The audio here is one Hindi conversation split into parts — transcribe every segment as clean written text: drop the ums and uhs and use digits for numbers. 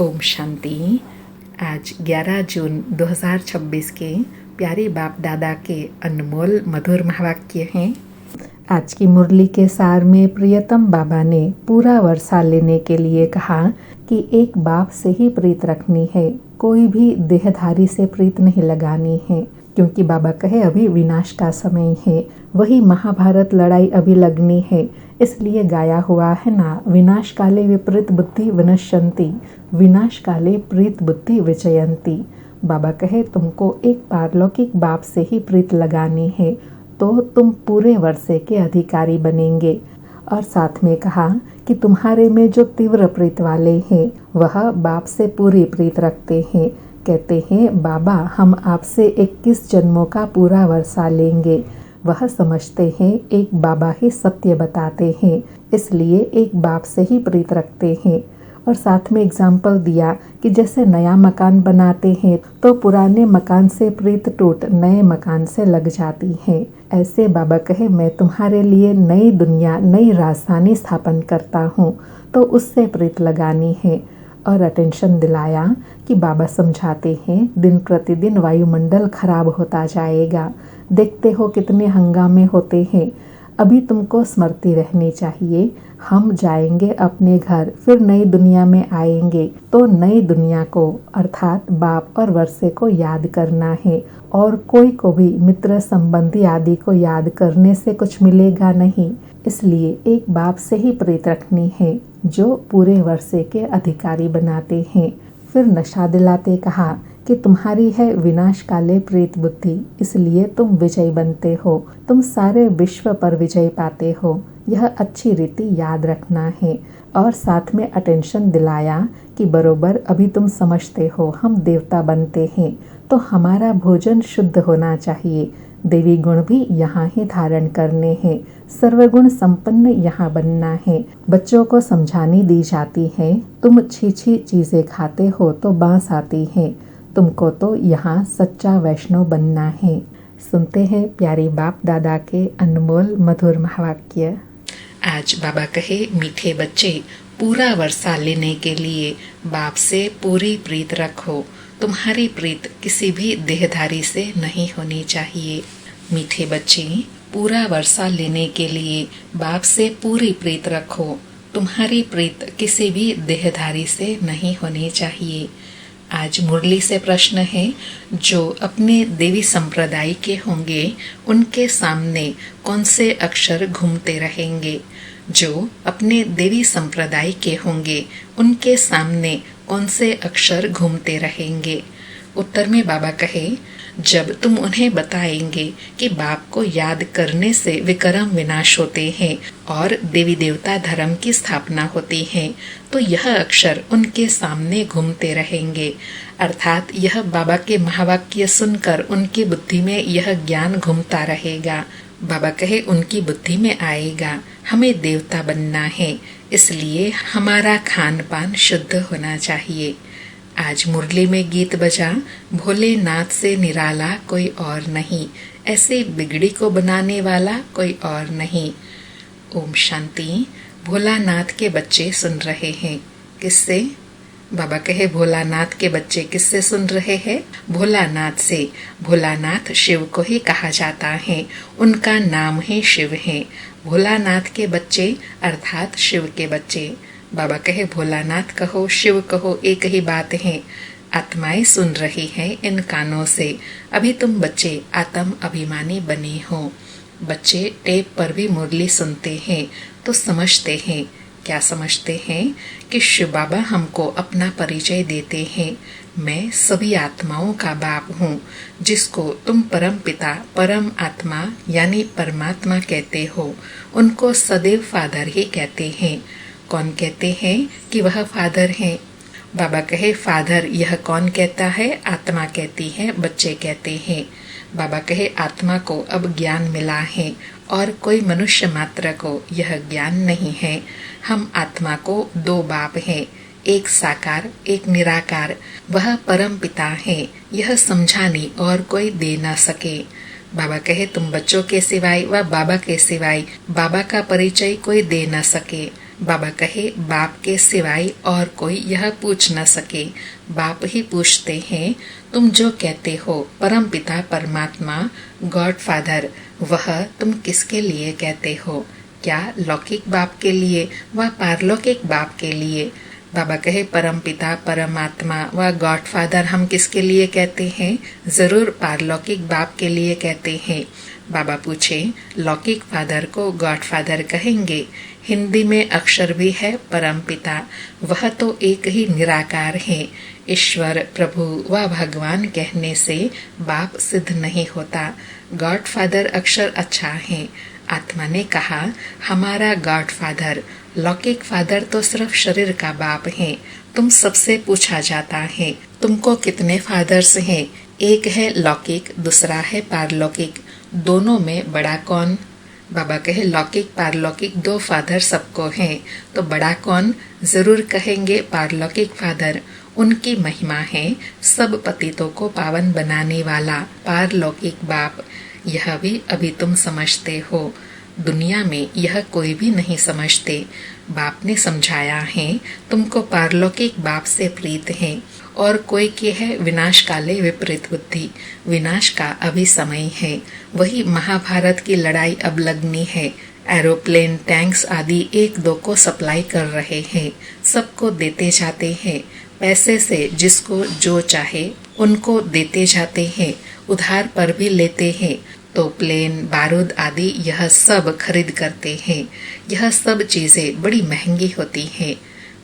ओम शांति। आज 11 जून 2026 के प्यारे बाप दादा के अनमोल मधुर महावाक्य हैं। आज की मुरली के सार में प्रियतम बाबा ने पूरा वर्षा लेने के लिए कहा कि एक बाप से ही प्रीत रखनी है, कोई भी देहधारी से प्रीत नहीं लगानी है, क्योंकि बाबा कहे अभी विनाश का समय है, वही महाभारत लड़ाई अभी लगनी है। इसलिए गाया हुआ है ना, विनाश काले विपरीत बुद्धि विनश्यंती, विनाश काले प्रीत बुद्धि विचयंती। बाबा कहे तुमको एक पारलौकिक बाप से ही प्रीत लगानी है तो तुम पूरे वर्षे के अधिकारी बनेंगे। और साथ में कहा कि तुम्हारे में जो तीव्र प्रीत वाले हैं वह बाप से पूरी प्रीत रखते हैं। कहते हैं बाबा हम आपसे 21 जन्मों का पूरा वर्षा लेंगे। वह समझते हैं एक बाबा ही सत्य बताते हैं, इसलिए एक बाप से ही प्रीत रखते हैं। और साथ में एग्जाम्पल दिया कि जैसे नया मकान बनाते हैं तो पुराने मकान से प्रीत टूट नए मकान से लग जाती है। ऐसे बाबा कहे मैं तुम्हारे लिए नई दुनिया नई राजधानी स्थापन करता हूँ, तो उससे प्रीत लगानी है। और अटेंशन दिलाया कि बाबा समझाते हैं दिन प्रतिदिन वायुमंडल खराब होता जाएगा, देखते हो कितने हंगामे होते हैं। अभी तुमको स्मृति रहनी चाहिए, हम जाएंगे अपने घर, फिर नई दुनिया में आएंगे तो नई दुनिया को अर्थात बाप और वर्षे को याद करना है। और कोई को भी मित्र संबंधी आदि को याद करने से कुछ मिलेगा नहीं, इसलिए एक बाप से ही प्रीत रखनी है जो पूरे वर्षे के अधिकारी बनाते हैं। फिर नशा दिलाते कहा कि तुम्हारी है विनाश काले प्रीत बुद्धि, इसलिए तुम विजय बनते हो, तुम सारे विश्व पर विजय पाते हो, यह अच्छी रीति याद रखना है। और साथ में अटेंशन दिलाया कि बरोबर अभी तुम समझते हो हम देवता बनते हैं तो हमारा भोजन शुद्ध होना चाहिए, देवी गुण भी यहाँ ही धारण करने हैं, सर्वगुण संपन्न यहाँ बनना है। बच्चों को समझानी दी जाती है तुम छी चीज़ें खाते हो तो बांस आती है, तुमको तो यहाँ सच्चा वैष्णव बनना है। सुनते हैं प्यारे बाप दादा के अनमोल मधुर महावाक्य। आज बाबा कहे मीठे बच्चे पूरा वर्षा लेने के लिए बाप से पूरी प्रीत रखो, तुम्हारी प्रीत किसी भी देहधारी से नहीं होनी चाहिए। मीठे बच्चे पूरा वर्षा लेने के लिए बाप से पूरी प्रीत रखो, तुम्हारी प्रीत किसी भी देहधारी से नहीं होनी चाहिए। आज मुरली से प्रश्न है, जो अपने देवी संप्रदाय के होंगे उनके सामने कौन से अक्षर घूमते रहेंगे? जो अपने देवी संप्रदाय के होंगे उनके सामने कौन से अक्षर घूमते रहेंगे? उत्तर में बाबा कहे जब तुम उन्हें बताएंगे कि बाप को याद करने से विक्रम विनाश होते हैं और देवी देवता धर्म की स्थापना होती है, तो यह अक्षर उनके सामने घूमते रहेंगे। अर्थात यह बाबा के महावाक्य सुनकर उनकी बुद्धि में यह ज्ञान घूमता रहेगा। बाबा कहे उनकी बुद्धि में आएगा हमें देवता बनना है, इसलिए हमारा खान पान शुद्ध होना चाहिए। आज मुरली में गीत बजा, भोलेनाथ से निराला कोई और नहीं, ऐसे बिगड़ी को बनाने वाला कोई और नहीं। ओम शांति। भोलानाथ के बच्चे सुन रहे हैं, किससे? बाबा कहे भोलानाथ के बच्चे किससे सुन रहे हैं? भोलानाथ से। भोलानाथ शिव को ही कहा जाता है, उनका नाम ही शिव है। भोलानाथ के बच्चे अर्थात शिव के बच्चे। बाबा कहे भोलानाथ कहो शिव कहो एक ही बात है, आत्माएं सुन रही हैं इन कानों से। अभी तुम बच्चे आत्म अभिमानी बने हो। बच्चे टेप पर भी मुरली सुनते हैं तो समझते हैं। क्या समझते हैं? कि शिव बाबा हमको अपना परिचय देते हैं, मैं सभी आत्माओं का बाप हूँ, जिसको तुम परम पिता परम आत्मा यानी परमात्मा कहते हो, उनको सदैव फादर ही कहते हैं। कौन कहते हैं कि वह फादर हैं? बाबा कहे फादर यह कौन कहता है? आत्मा कहती है, बच्चे कहते हैं। बाबा कहे आत्मा को अब ज्ञान मिला है और कोई मनुष्य मात्र को यह ज्ञान नहीं है। हम आत्मा को दो बाप हैं, एक साकार एक निराकार, वह परम पिता है, यह समझाने और कोई दे ना सके। बाबा कहे तुम बच्चों के सिवाय व बाबा के सिवाय बाबा का परिचय कोई दे न सके। बाबा कहे बाप के सिवाय और कोई यह पूछ न सके। बाप ही पूछते हैं, तुम जो कहते हो परमपिता परमात्मा गॉड फादर, वह तुम किसके लिए कहते हो? क्या लौकिक बाप के लिए व पारलौकिक बाप के लिए? बाबा कहे परमपिता परमात्मा व गॉड फादर हम किसके लिए कहते हैं? जरूर पारलौकिक बाप के लिए कहते हैं। बाबा पूछे, लौकिक फादर को गॉड फादर कहेंगे? हिंदी में अक्षर भी है परमपिता, वह तो एक ही निराकार है। ईश्वर प्रभु व भगवान कहने से बाप सिद्ध नहीं होता। गॉड फादर अक्षर अच्छा है। आत्मा ने कहा, हमारा गॉड फादर, लौकिक फादर तो सिर्फ शरीर का बाप है। तुम सबसे पूछा जाता है, तुमको कितने फादर्स हैं? एक है लौकिक, दूसरा है पारलौकिक, दोनों में बड़ा कौन? बाबा कहे लौकिक पारलौकिक दो फादर सबको हैं, तो बड़ा कौन? जरूर कहेंगे पारलौकिक फादर। उनकी महिमा है सब पतितों को पावन बनाने वाला पारलौकिक बाप। यह भी अभी तुम समझते हो, दुनिया में यह कोई भी नहीं समझते। बाप ने समझाया है, तुमको पारलौकिक बाप से प्रीत है। और कोई के है विनाश काले विपरीत बुद्धि, विनाश का अभी समय है। वही महाभारत की लड़ाई अब लगनी है। एरोप्लेन टैंक्स आदि एक दो को सप्लाई कर रहे हैं, सबको देते जाते हैं। पैसे से जिसको जो चाहे उनको देते जाते हैं, उधार पर भी लेते हैं। तो प्लेन बारूद आदि यह सब खरीद करते हैं। यह सब चीजें बड़ी महंगी होती हैं।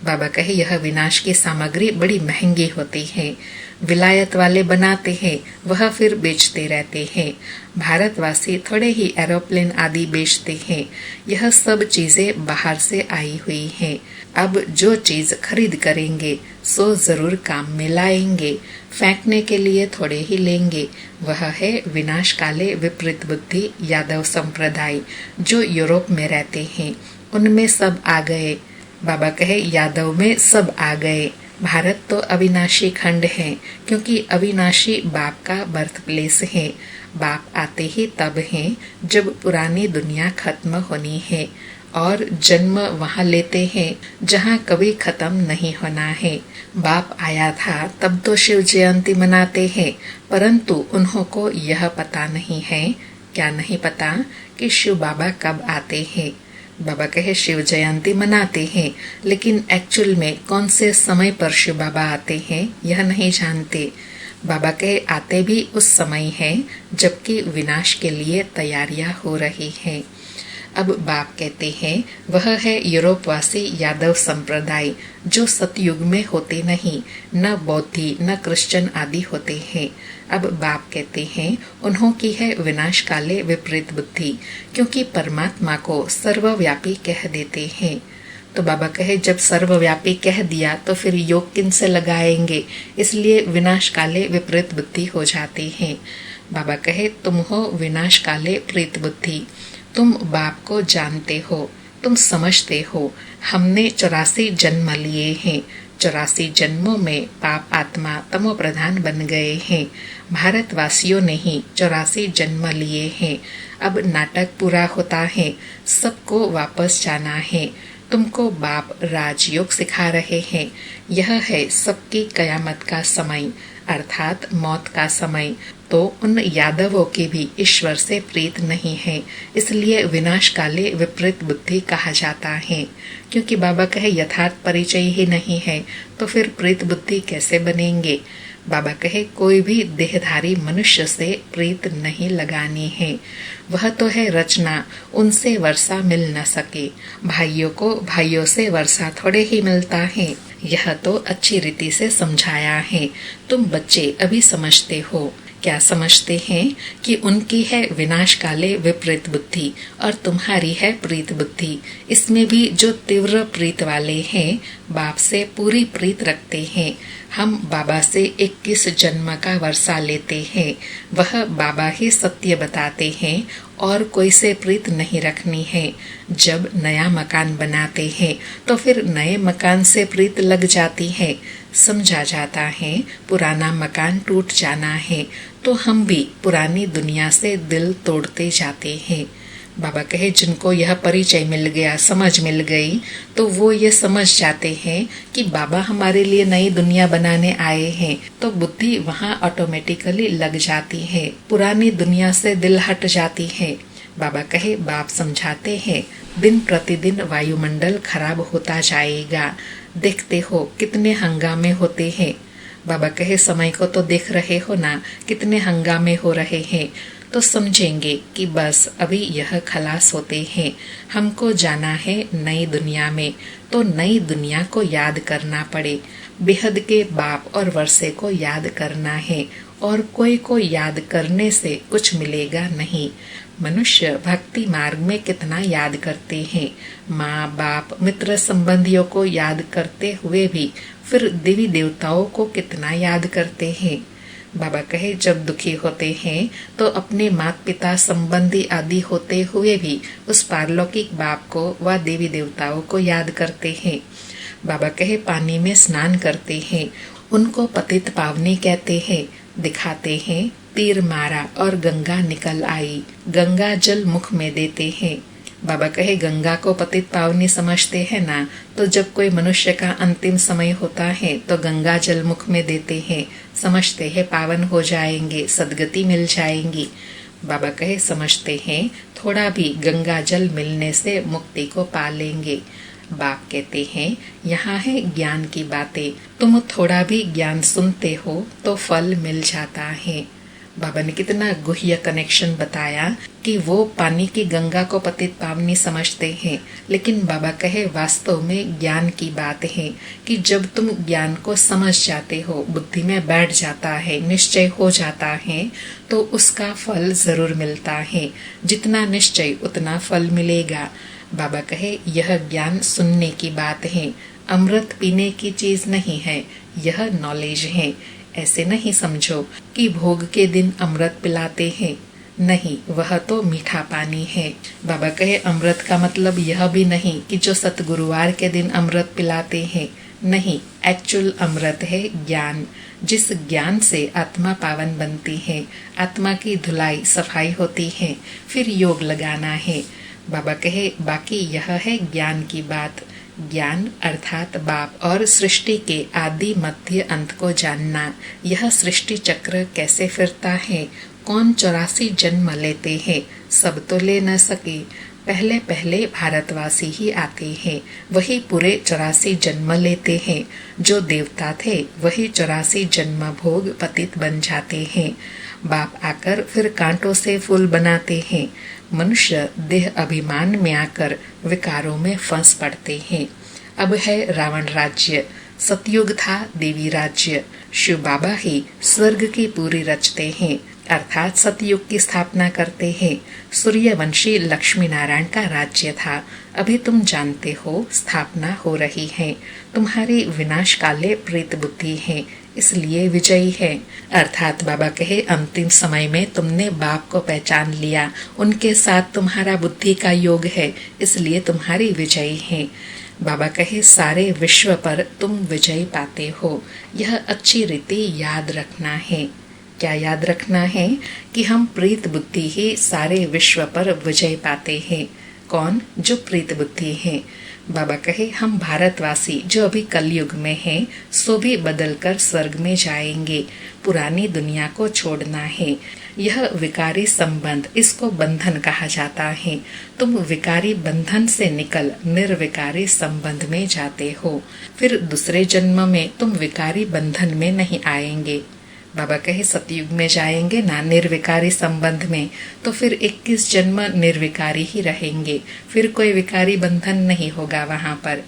बाबा कहे यह विनाश की सामग्री बड़ी महंगी होती है। विलायत वाले बनाते हैं, वह फिर बेचते रहते हैं। भारतवासी थोड़े ही एरोप्लेन आदि बेचते हैं। यह सब चीजें बाहर से आई हुई हैं। अब जो चीज खरीद करेंगे सो जरूर काम में लाएंगे, फेंकने के लिए थोड़े ही लेंगे। वह है विनाश काले विपरीत बुद्धि यादव संप्रदाय, जो यूरोप में रहते हैं। उनमें सब आ गए। बाबा कहे यादव में सब आ गए। भारत तो अविनाशी खंड है, क्योंकि अविनाशी बाप का बर्थ प्लेस है। बाप आते ही तब हैं जब पुरानी दुनिया खत्म होनी है, और जन्म वहाँ लेते हैं जहाँ कभी खत्म नहीं होना है। बाप आया था तब तो शिव जयंती मनाते हैं, परंतु उन्हों को यह पता नहीं है, क्या नहीं पता कि शिव बाबा कब आते हैं। बाबा कहे शिव जयंती मनाते हैं, लेकिन एक्चुअल में कौन से समय पर शिव बाबा आते हैं यह नहीं जानते। बाबा कहे आते भी उस समय है जबकि विनाश के लिए तैयारियां हो रही हैं। अब बाप कहते हैं वह है यूरोपवासी यादव संप्रदाय, जो सतयुग में होते नहीं, न बौद्धि न क्रिश्चियन आदि होते हैं। अब बाप कहते हैं उन्हों की है विनाश काले विपरीत बुद्धि, क्योंकि परमात्मा को सर्वव्यापी कह देते हैं। तो बाबा कहे जब सर्वव्यापी कह दिया तो फिर योग किन से लगाएंगे, इसलिए विनाश काले विपरीत बुद्धि हो जाते हैं। बाबा कहे तुम हो विनाश काले प्रीत बुद्धि, तुम बाप को जानते हो, तुम समझते हो। हमने 84 जन्म लिए हैं, 84 जन्मों में पाप आत्मा तमो प्रधान बन गए हैं। भारतवासियों ने ही 84 जन्म लिए हैं। अब नाटक पूरा होता है, सबको वापस जाना है। तुमको बाप राजयोग सिखा रहे हैं। यह है सबकी कयामत का समय, अर्थात मौत का समय। तो उन यादवों की भी ईश्वर से प्रीत नहीं है, इसलिए विनाश काले विपरीत बुद्धि कहा जाता है। क्योंकि बाबा कहे यथार्थ परिचय ही नहीं है, तो फिर प्रीत बुद्धि कैसे बनेंगे। बाबा कहे कोई भी देहधारी मनुष्य से प्रीत नहीं लगानी है, वह तो है रचना, उनसे वर्षा मिल न सके। भाइयों को भाइयों से वर्षा थोड़े ही मिलता है। यह तो अच्छी रीति से समझाया है, तुम बच्चे अभी समझते हो। क्या समझते हैं कि उनकी है विनाश काले विपरीत बुद्धि और तुम्हारी है प्रीत बुद्धि। इसमें भी जो तीव्र प्रीत वाले हैं, बाप से पूरी प्रीत रखते हैं। हम बाबा से 21 जन्म का वर्षा लेते हैं, वह बाबा ही सत्य बताते हैं और कोई से प्रीत नहीं रखनी है। जब नया मकान बनाते हैं तो फिर नए मकान से प्रीत लग जाती है। समझा जाता है पुराना मकान टूट जाना है, तो हम भी पुरानी दुनिया से दिल तोड़ते जाते हैं। बाबा कहे जिनको यह परिचय मिल गया, समझ मिल गई, तो वो ये समझ जाते हैं कि बाबा हमारे लिए नई दुनिया बनाने आए हैं, तो बुद्धि वहाँ ऑटोमेटिकली लग जाती है, पुरानी दुनिया से दिल हट जाती है। बाबा कहे बाप समझाते हैं दिन प्रतिदिन वायुमंडल खराब होता जाएगा, देखते हो कितने हंगामे होते हैं। बाबा कहे समय को तो देख रहे हो ना, कितने हंगामे हो रहे हैं, तो समझेंगे कि बस अभी यह खलास होते हैं, हमको जाना है नई दुनिया में, तो नई दुनिया को याद करना पड़े, बेहद के बाप और वर्षे को याद करना है, और कोई को याद करने से कुछ मिलेगा नहीं। मनुष्य भक्ति मार्ग में कितना याद करते हैं, माँ बाप मित्र संबंधियों को याद करते हुए भी फिर देवी देवताओं को कितना याद करते हैं। बाबा कहे जब दुखी होते हैं तो अपने माता पिता संबंधी आदि होते हुए भी उस पारलौकिक बाप को व देवी देवताओं को याद करते हैं। बाबा कहे पानी में स्नान करते हैं, उनको पतित पावनी कहते हैं, दिखाते हैं तीर मारा और गंगा निकल आई, गंगा जल मुख में देते हैं। बाबा कहे गंगा को पतित पावनी समझते हैं ना, तो जब कोई मनुष्य का अंतिम समय होता है तो गंगा जल मुख में देते हैं, समझते हैं पावन हो जाएंगे, सदगति मिल जाएंगी। बाबा कहे समझते हैं थोड़ा भी गंगा जल मिलने से मुक्ति को पा लेंगे। बाप कहते हैं यहाँ है ज्ञान की बातें, तुम थोड़ा भी ज्ञान सुनते हो तो फल मिल जाता है। बाबा ने कितना गुह्य कनेक्शन बताया कि वो पानी की गंगा को पतित पावनी समझते हैं, लेकिन बाबा कहे वास्तव में ज्ञान की बात है कि जब तुम ज्ञान को समझ जाते हो, बुद्धि में बैठ जाता है, निश्चय हो जाता है, तो उसका फल जरूर मिलता है। जितना निश्चय उतना फल मिलेगा। बाबा कहे यह ज्ञान सुनने की बात है, अमृत पीने की चीज नहीं है, यह नॉलेज है। ऐसे नहीं समझो कि भोग के दिन अमृत पिलाते हैं, नहीं, वह तो मीठा पानी है। बाबा कहे अमृत का मतलब यह भी नहीं कि जो सतगुरुवार के दिन अमृत पिलाते हैं, नहीं, एक्चुअल अमृत है ज्ञान, जिस ज्ञान से आत्मा पावन बनती है, आत्मा की धुलाई सफाई होती है, फिर योग लगाना है। बाबा कहे बाकी यह है ज्ञान की बात। ज्ञान अर्थात बाप और सृष्टि के आदि मध्य अंत को जानना, यह सृष्टि चक्र कैसे फिरता है, कौन 84 जन्म लेते हैं, सब तो ले न सके, पहले पहले भारतवासी ही आते हैं, वही पूरे 84 जन्म लेते हैं, जो देवता थे वही 84 जन्म भोग पतित बन जाते हैं। बाप आकर फिर कांटों से फूल बनाते हैं। मनुष्य देह अभिमान में आकर विकारों में फंस पड़ते हैं। अब है रावण राज्य, सतयुग था देवी राज्य, शिव बाबा ही स्वर्ग की पूरी रचते हैं, अर्थात सतयुग की स्थापना करते हैं। सूर्यवंशी लक्ष्मी नारायण का राज्य था, अभी तुम जानते हो स्थापना हो रही है। तुम्हारी विनाश काले प्रेत बुद्धि है, इसलिए विजयी है। अर्थात बाबा कहे अंतिम समय में तुमने बाप को पहचान लिया, उनके साथ तुम्हारा बुद्धि का योग है, इसलिए तुम्हारी विजयी है। बाबा कहे सारे विश्व पर तुम विजय पाते हो, यह अच्छी रीति याद रखना है। क्या याद रखना है? कि हम प्रीत बुद्धि ही सारे विश्व पर विजय पाते हैं। कौन? जो प्रीत बुद्धि है। बाबा कहे हम भारतवासी जो अभी कलयुग में हैं, सो भी बदलकर स्वर्ग में जाएंगे, पुरानी दुनिया को छोड़ना है। यह विकारी संबंध, इसको बंधन कहा जाता है। तुम विकारी बंधन से निकल निर्विकारी संबंध में जाते हो, फिर दूसरे जन्म में तुम विकारी बंधन में नहीं आएंगे। बाबा कहे सतयुग में जाएंगे ना निर्विकारी संबंध में, तो फिर 21 जन्म निर्विकारी ही रहेंगे, फिर कोई विकारी बंधन नहीं होगा वहाँ पर।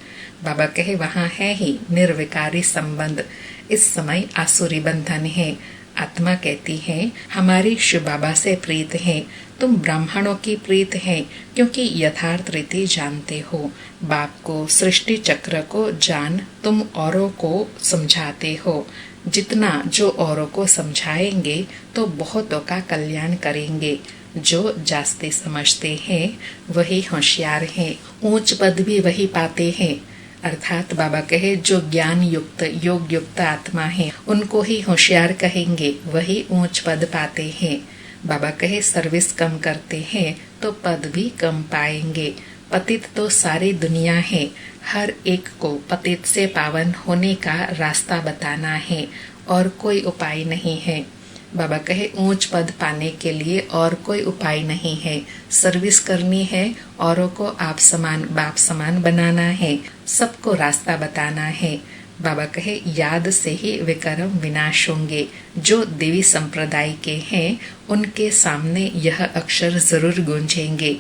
बाबा कहे वहाँ है ही निर्विकारी संबंध, इस समय आसुरी बंधन है। आत्मा कहती है हमारी शिव बाबा से प्रीत है, तुम ब्राह्मणों की प्रीत है, क्योंकि यथार्थ रीति जानते हो। बाप को, सृष्टि चक्र को जान तुम औरों को समझाते हो। जितना जो औरों को समझाएंगे तो बहुतों का कल्याण करेंगे। जो जास्ते समझते हैं वही होशियार हैं, ऊंच पद भी वही पाते हैं। अर्थात बाबा कहे जो ज्ञान युक्त योग युक्त आत्मा है, उनको ही होशियार कहेंगे, वही ऊंच पद पाते हैं। बाबा कहे सर्विस कम करते हैं तो पद भी कम पाएंगे। पतित तो सारी दुनिया है, हर एक को पतित से पावन होने का रास्ता बताना है और कोई उपाय नहीं है। बाबा कहे ऊंच पद पाने के लिए और कोई उपाय नहीं है। सर्विस करनी है, औरों को आप समान बाप समान बनाना है, सबको रास्ता बताना है। बाबा कहे याद से ही विकर्म विनाश होंगे। जो देवी संप्रदाय के हैं उनके सामने यह अक्षर जरूर गूंजेंगे।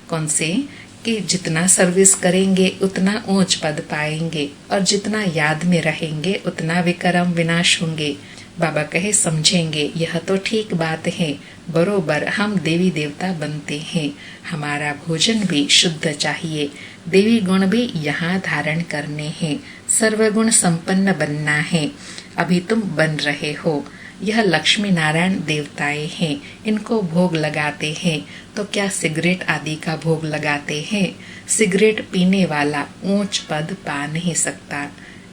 कौन से? कि जितना सर्विस करेंगे उतना ऊंच पद पाएंगे और जितना याद में रहेंगे उतना विकर्म विनाश होंगे। बाबा कहे समझेंगे यह तो ठीक बात है, बरोबर हम देवी देवता बनते हैं। हमारा भोजन भी शुद्ध चाहिए, देवी गुण भी यहाँ धारण करने हैं, सर्वगुण संपन्न बनना है। अभी तुम बन रहे हो। यह लक्ष्मी नारायण देवताएं हैं, इनको भोग लगाते हैं तो क्या सिगरेट आदि का भोग लगाते हैं? सिगरेट पीने वाला ऊंच पद पा नहीं सकता।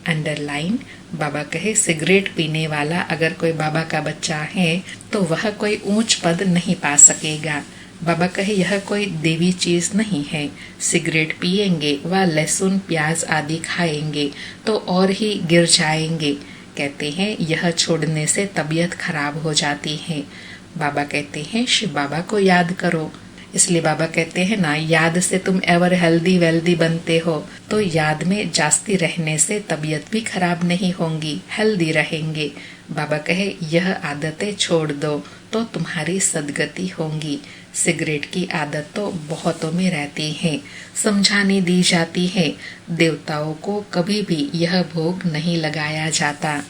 अंडरलाइन। बाबा कहे सिगरेट पीने वाला अगर कोई बाबा का बच्चा है तो वह कोई ऊंच पद नहीं पा सकेगा। बाबा कहे यह कोई देवी चीज नहीं है। सिगरेट पिएंगे व लहसुन प्याज आदि खाएंगे तो और ही गिर जाएंगे। कहते हैं यह छोड़ने से तबीयत खराब हो जाती है। बाबा कहते हैं शिव बाबा को याद करो। इसलिए बाबा कहते हैं ना, याद से तुम एवर हेल्दी वेल्दी बनते हो। तो याद में जास्ती रहने से तबीयत भी खराब नहीं होंगी, हेल्दी रहेंगे। बाबा कहे यह आदतें छोड़ दो तो तुम्हारी सदगति होंगी। सिगरेट की आदत तो बहुतों में रहती है, समझाने दी जाती है। देवताओं को कभी भी यह भोग नहीं लगाया जाता।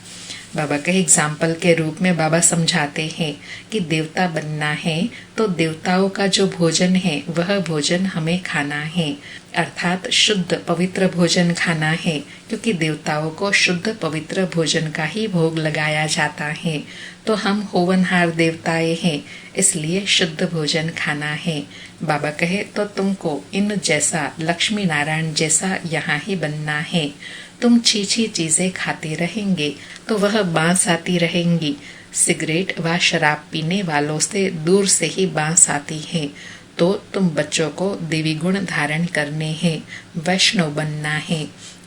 बाबा के एग्जाम्पल के रूप में बाबा समझाते हैं कि देवता बनना है तो देवताओं का जो भोजन है वह भोजन हमें खाना है, अर्थात शुद्ध पवित्र भोजन खाना है, क्योंकि देवताओं को शुद्ध पवित्र भोजन का ही भोग लगाया जाता है। तो हम होवनहार देवताएं हैं, इसलिए शुद्ध भोजन खाना है। बाबा कहे तो तुमको इन जैसा लक्ष्मी नारायण जैसा यहाँ ही बनना है। तुम छीछी चीजें खाते रहेंगे तो वह बांस आती रहेंगी। सिगरेट व शराब पीने वालों से दूर से ही बांस आती है। तो तुम बच्चों को देवी गुण धारण करने हैं, वैष्णव बनना है,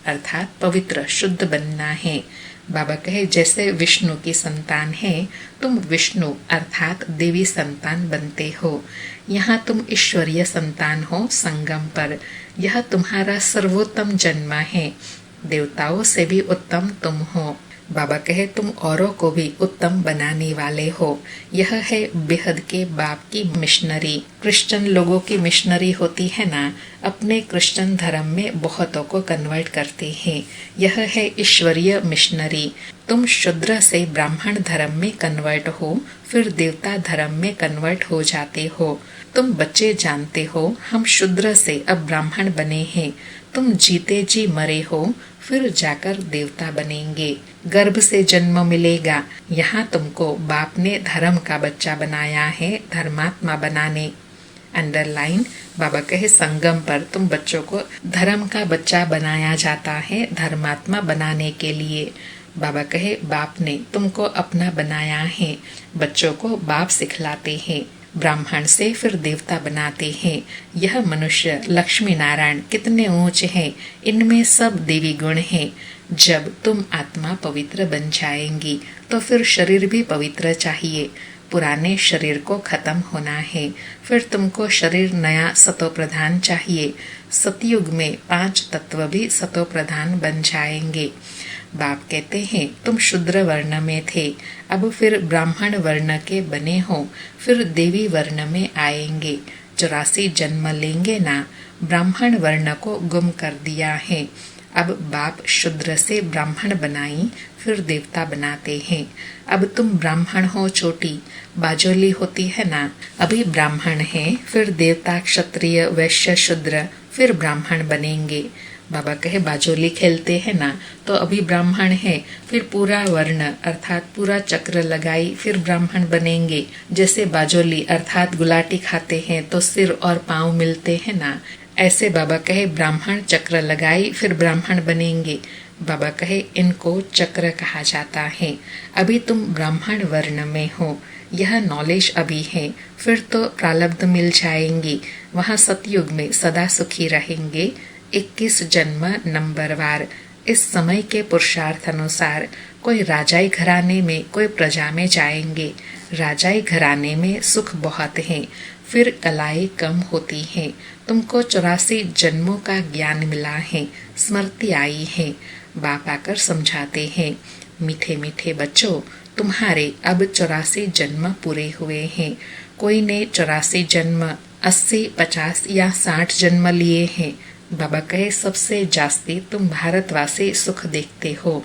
अर्थात पवित्र शुद्ध बनना है। बाबा कहे जैसे विष्णु की संतान है, तुम विष्णु अर्थात देवी संतान बनते हो। यहाँ तुम ईश्वरीय संतान हो संगम पर। यह तुम्हारा सर्वोत्तम जन्म है, देवताओं से भी उत्तम तुम हो। बाबा कहे तुम औरों को भी उत्तम बनाने वाले हो। यह है बेहद के बाप की मिशनरी। क्रिश्चियन लोगों की मिशनरी होती है ना, अपने क्रिश्चियन धर्म में बहुतों को कन्वर्ट करते हैं। यह है ईश्वरीय मिशनरी। तुम शूद्र से ब्राह्मण धर्म में कन्वर्ट हो, फिर देवता धर्म में कन्वर्ट हो जाते हो। तुम बच्चे जानते हो हम शूद्र से अब ब्राह्मण बने हैं। तुम जीते जी मरे हो, फिर जाकर देवता बनेंगे। गर्भ से जन्म मिलेगा। यहाँ तुमको बाप ने धर्म का बच्चा बनाया है, धर्मात्मा बनाने। अंडरलाइन। बाबा कहे संगम पर तुम बच्चों को धर्म का बच्चा बनाया जाता है, धर्मात्मा बनाने के लिए। बाबा कहे बाप ने तुमको अपना बनाया है, बच्चों को बाप सिखलाते हैं, ब्राह्मण से फिर देवता बनाते हैं। यह मनुष्य लक्ष्मी नारायण कितने ऊंचे हैं, इनमें सब देवी गुण हैं। जब तुम आत्मा पवित्र बन जाएंगी तो फिर शरीर भी पवित्र चाहिए। पुराने शरीर को खत्म होना है, फिर तुमको शरीर नया सतो प्रधान चाहिए। सतयुग में 5 तत्व भी सतो प्रधान बन जाएंगे। बाप कहते हैं तुम शूद्र वर्ण में थे, अब फिर ब्राह्मण वर्ण के बने हो, फिर देवी वर्ण में आएंगे। 84 जन्म लेंगे ना, ब्राह्मण वर्ण को गुम कर दिया है। अब बाप शूद्र से ब्राह्मण बनाई, फिर देवता बनाते हैं। अब तुम ब्राह्मण हो, छोटी बाजोली होती है ना, अभी ब्राह्मण है, फिर देवता क्षत्रिय वैश्य शूद्र, फिर ब्राह्मण बनेंगे। बाबा कहे बाजोली खेलते हैं ना, तो अभी ब्राह्मण है, फिर पूरा वर्ण अर्थात पूरा चक्र लगाई, फिर ब्राह्मण बनेंगे। जैसे बाजोली अर्थात गुलाटी खाते हैं तो सिर और पांव मिलते हैं ना, ऐसे बाबा कहे ब्राह्मण चक्र लगाई, फिर ब्राह्मण बनेंगे। बाबा कहे इनको चक्र कहा जाता है। अभी तुम ब्राह्मण वर्ण में हो, यह नॉलेज अभी है, फिर तो प्रारब्ध मिल जाएंगी, वहाँ सतयुग में सदा सुखी रहेंगे। 21 जन्म नंबरवार। इस समय के पुरुषार्थ अनुसार कोई राजाई घराने में, कोई प्रजा में जाएंगे। राजाई घराने में सुख बहुत है, फिर कलाएं कम होती हैं। तुमको 84 जन्मों का ज्ञान मिला है, स्मृति आई है। बाप आकर समझाते हैं, मीठे मीठे बच्चों, तुम्हारे अब 84 जन्म पूरे हुए हैं। कोई ने 84 जन्म 80, 50 या 60 जन्म लिए हैं। बाबा कहे सबसे जास्ती तुम भारतवासी सुख देखते हो।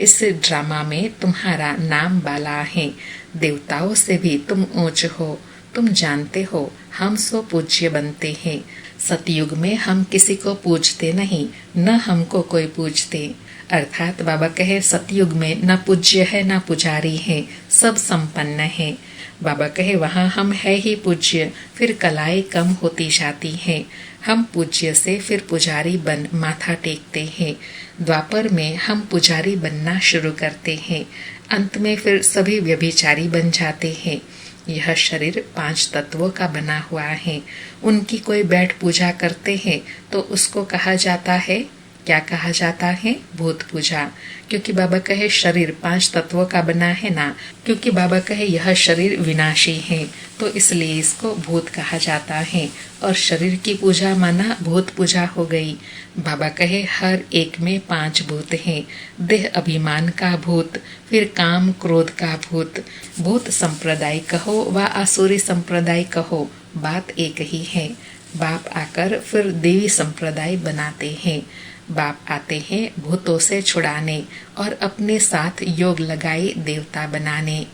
इस ड्रामा में तुम्हारा नाम बाला है, देवताओं से भी तुम ऊंच हो। तुम जानते हो हम सो पूज्य बनते हैं। सतयुग में हम किसी को पूजते नहीं, न हमको कोई पूजते। अर्थात बाबा कहे सतयुग में न पूज्य है न पुजारी है, सब संपन्न है। बाबा कहे वहाँ हम है ही पूज्य, फिर कलाएं कम होती जाती हैं। हम पूज्य से फिर पुजारी बन माथा टेकते हैं। द्वापर में हम पुजारी बनना शुरू करते हैं, अंत में फिर सभी व्यभिचारी बन जाते हैं। यह शरीर 5 तत्वों का बना हुआ है। उनकी कोई बैठ पूजा करते हैं तो उसको कहा जाता है, क्या कहा जाता है? भूत पूजा। क्योंकि बाबा कहे शरीर 5 तत्वों का बना है ना, क्योंकि बाबा कहे यह शरीर विनाशी है, तो इसलिए इसको भूत कहा जाता है। और शरीर की पूजा माना भूत पूजा हो गई। बाबा कहे हर एक में 5 भूत हैं। देह अभिमान का भूत, फिर काम क्रोध का भूत। भूत संप्रदाय कहो व आसुरी संप्रदाय कहो, बात एक ही है। बाप आकर फिर देवी संप्रदाय बनाते हैं। बाप आते हैं भूतों से छुड़ाने और अपने साथ योग लगाए देवता बनाने।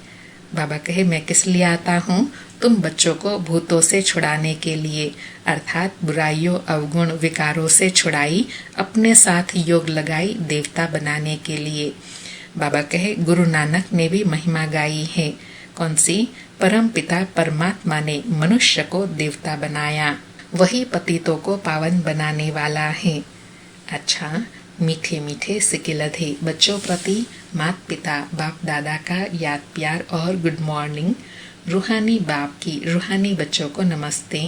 बाबा कहे मैं किस लिए आता हूँ? तुम बच्चों को भूतों से छुड़ाने के लिए, अर्थात बुराइयों अवगुण विकारों से छुड़ाई, अपने साथ योग लगाई देवता बनाने के लिए। बाबा कहे गुरु नानक ने भी महिमा गाई है। कौन सी? परम पिता परमात्मा ने मनुष्य को देवता बनाया, वही पतितों को पावन बनाने वाला है। अच्छा, मीठे मीठे सिकिलधे बच्चों प्रति माता पिता बाप दादा का याद प्यार और गुड मॉर्निंग। रूहानी बाप की रूहानी बच्चों को नमस्ते।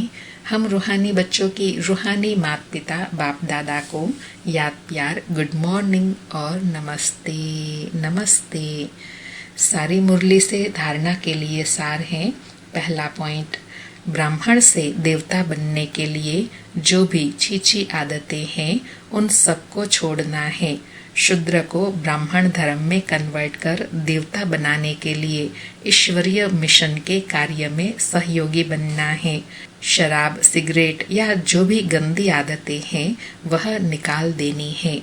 हम रूहानी बच्चों की रूहानी माता पिता बाप दादा को याद प्यार, गुड मॉर्निंग और नमस्ते नमस्ते। सारी मुरली से धारणा के लिए सार है। पहला पॉइंट, ब्राह्मण से देवता बनने के लिए जो भी छीछी आदतें हैं उन सबको छोड़ना है। शूद्र को ब्राह्मण धर्म में कन्वर्ट कर देवता बनाने के लिए ईश्वरीय मिशन के कार्य में सहयोगी बनना है। शराब, सिगरेट या जो भी गंदी आदतें हैं वह निकाल देनी है।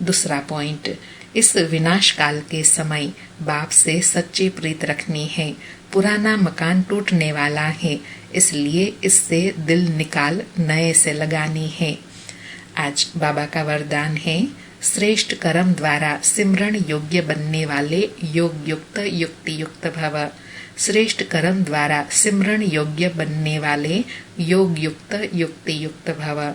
दूसरा पॉइंट, इस विनाश काल के समय बाप से सच्ची प्रीत रखनी है। पुराना मकान टूटने वाला है, इसलिए इससे दिल निकाल नए से लगानी है। आज बाबा का वरदान है, श्रेष्ठ कर्म द्वारा सिमरण योग्य बनने वाले योग युक्त युक्ति युक्त भव। श्रेष्ठ कर्म द्वारा सिमरण योग्य बनने वाले योग युक्त युक्ति युक्त भव।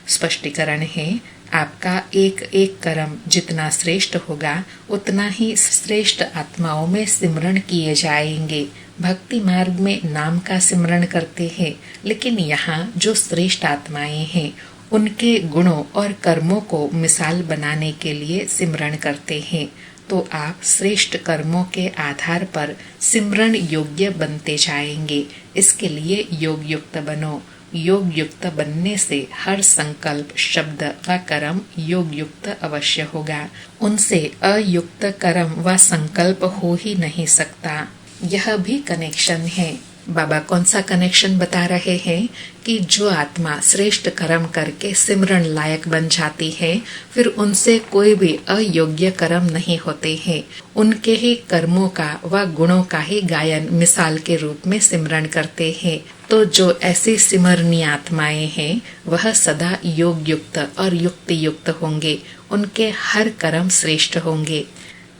स्पष्टीकरण है, आपका एक एक कर्म जितना श्रेष्ठ होगा उतना ही श्रेष्ठ आत्माओं में सिमरण किए जाएंगे। भक्ति मार्ग में नाम का सिमरण करते हैं, लेकिन यहाँ जो श्रेष्ठ आत्माएं हैं उनके गुणों और कर्मों को मिसाल बनाने के लिए सिमरण करते हैं। तो आप श्रेष्ठ कर्मों के आधार पर सिमरण योग्य बनते जाएंगे। इसके लिए योग युक्त बनो। योग युक्त बनने से हर संकल्प, शब्द व कर्म योग युक्त अवश्य होगा। उनसे अयुक्त कर्म व संकल्प हो ही नहीं सकता। यह भी कनेक्शन है। बाबा कौन सा कनेक्शन बता रहे हैं कि जो आत्मा श्रेष्ठ कर्म करके सिमरण लायक बन जाती है, फिर उनसे कोई भी अयोग्य कर्म नहीं होते हैं। उनके ही कर्मों का व गुणों का ही गायन मिसाल के रूप में सिमरण करते हैं। तो जो ऐसी सिमरनीय आत्माएं हैं वह सदा योग युक्त और युक्ति युक्त होंगे। उनके हर कर्म श्रेष्ठ होंगे।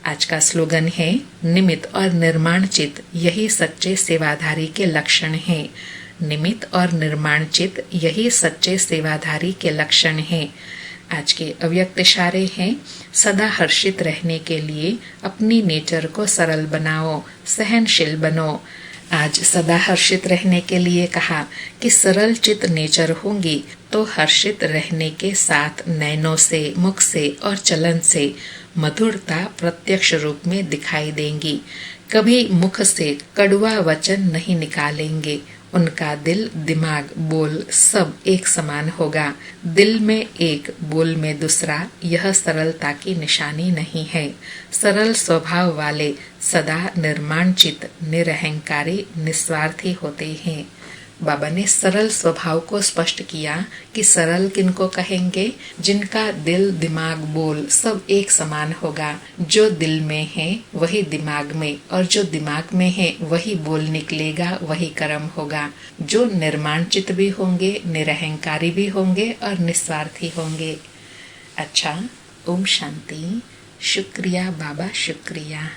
आज का स्लोगन है, निमित्त और निर्माण चित्त यही सच्चे सेवाधारी के लक्षण हैं। निमित्त और निर्माण चित्त यही सच्चे सेवाधारी के लक्षण हैं। आज के अव्यक्त इशारे हैं, सदा हर्षित रहने के लिए अपनी नेचर को सरल बनाओ, सहनशील बनो। आज सदा हर्षित रहने के लिए कहा कि सरल चित नेचर होंगी तो हर्षित रहने के साथ नैनों से, मुख से और चलन से मधुरता प्रत्यक्ष रूप में दिखाई देंगी। कभी मुख से कड़वा वचन नहीं निकालेंगे। उनका दिल, दिमाग, बोल सब एक समान होगा। दिल में एक, बोल में दूसरा, यह सरलता की निशानी नहीं है। सरल स्वभाव वाले सदा निर्माणचित, निरहंकारी, निस्वार्थी होते हैं। बाबा ने सरल स्वभाव को स्पष्ट किया कि सरल किनको कहेंगे? जिनका दिल, दिमाग, बोल सब एक समान होगा। जो दिल में है वही दिमाग में, और जो दिमाग में है वही बोल निकलेगा, वही कर्म होगा। जो निर्माणचित भी होंगे, निरहंकारी भी होंगे और निस्वार्थी होंगे। अच्छा, ओम शांति। शुक्रिया बाबा, शुक्रिया।